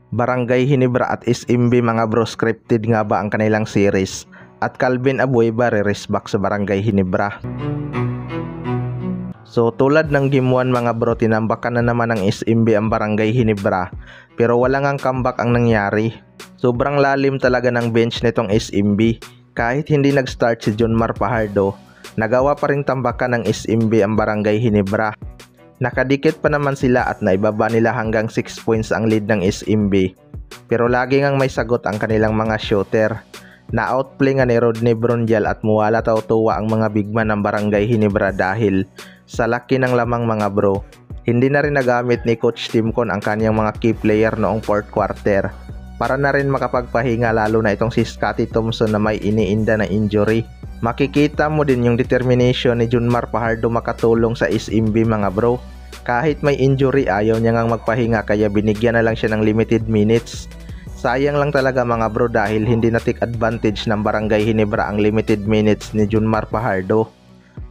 Barangay Ginebra at SMB mga bro, scripted nga ba ang kanilang series? At Calvin Abueva re-race back sa Barangay Ginebra. So tulad ng Game 1 mga bro, tinambakan na naman ng SMB ang Barangay Ginebra pero wala ngang comeback ang nangyari. Sobrang lalim talaga ng bench nitong SMB. Kahit hindi nag-start si Junmar Fajardo, nagawa pa rin tambakan ng SMB ang Barangay Ginebra. Nakadikit pa naman sila at naibaba nila hanggang 6 points ang lead ng SMB. Pero lagi ngang may sagot ang kanilang mga shooter. Na-outplay nga ni Rodney Brondial at Muala Tautuwa ang mga bigman ng Barangay Ginebra dahil sa laki ng lamang mga bro. Hindi na rin nagamit ni Coach Timcon ang kanyang mga key player noong 4th quarter para na rin makapagpahinga, lalo na itong si Scottie Thompson na may iniinda na injury. Makikita mo din yung determination ni Junmar Fajardo makatulong sa SMB mga bro. Kahit may injury, ayaw niya ngang magpahinga kaya binigyan na lang siya ng limited minutes. Sayang lang talaga mga bro dahil hindi na-take advantage ng Barangay Ginebra ang limited minutes ni Junmar Fajardo.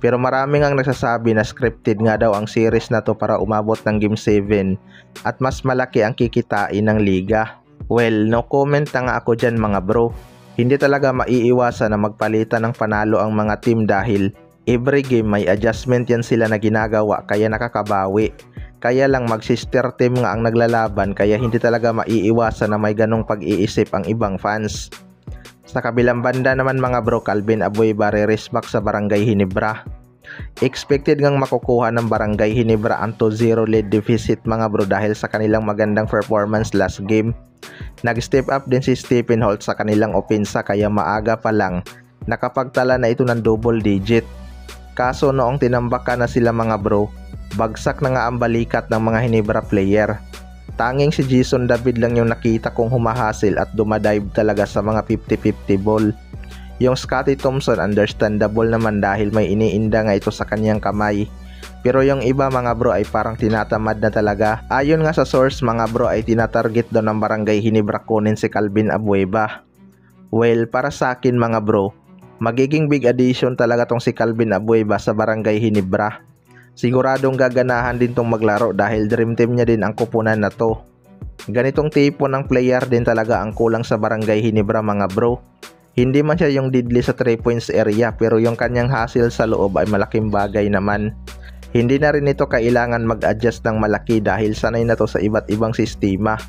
Pero marami ngang nagsasabi na scripted nga daw ang series na to para umabot ng Game 7 at mas malaki ang kikitain ng liga. Well, no comment na nga ako dyan mga bro. Hindi talaga maiiwasan na magpalitan ng panalo ang mga team dahil every game may adjustment yan sila na ginagawa kaya nakakabawi. Kaya lang mag-sister team nga ang naglalaban kaya hindi talaga maiiwasan na may ganong pag-iisip ang ibang fans. Sa kabilang banda naman mga bro, Calvin Abueva re-race back sa Barangay Ginebra. Expected ngang makukuha ng Barangay Ginebra ang 2-0 lead deficit mga bro dahil sa kanilang magandang performance last game. Nag-step up din si Stephen Holt sa kanilang opensa kaya maaga pa lang nakapagtala na ito ng double digit. Kaso noong tinambakan na sila mga bro, bagsak na nga ang balikat ng mga Ginebra player. Tanging si Jason David lang yung nakita kong humahasil at dumadive talaga sa mga 50-50 ball. Yung Scottie Thompson understandable naman dahil may iniinda nga ito sa kanyang kamay. Pero yung iba mga bro ay parang tinatamad na talaga. Ayon nga sa source mga bro ay tinatarget daw ng Barangay Ginebra kunin si Calvin Abueva. Well, para sa akin mga bro, magiging big addition talaga tong si Calvin Abueva sa Barangay Ginebra. Siguradong gaganahan din tong maglaro dahil dream team niya din ang kupunan na to. Ganitong tipo ng player din talaga ang kulang sa Barangay Ginebra mga bro. Hindi man siya yung deadly sa 3 points area pero yung kanyang hustle sa loob ay malaking bagay naman. Hindi na rin ito kailangan mag-adjust ng malaki dahil sanay na to sa iba't ibang sistema.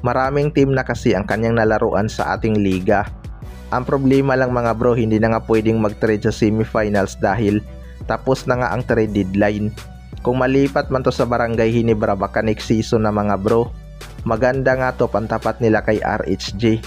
Maraming team na kasi ang kanyang nalaruan sa ating liga. Ang problema lang mga bro, hindi na nga pwedeng mag-trade sa semifinals dahil tapos na nga ang trade deadline. Kung malipat man to sa Barangay Ginebra baka next season na mga bro. Maganda nga to pantapat nila kay RHJ.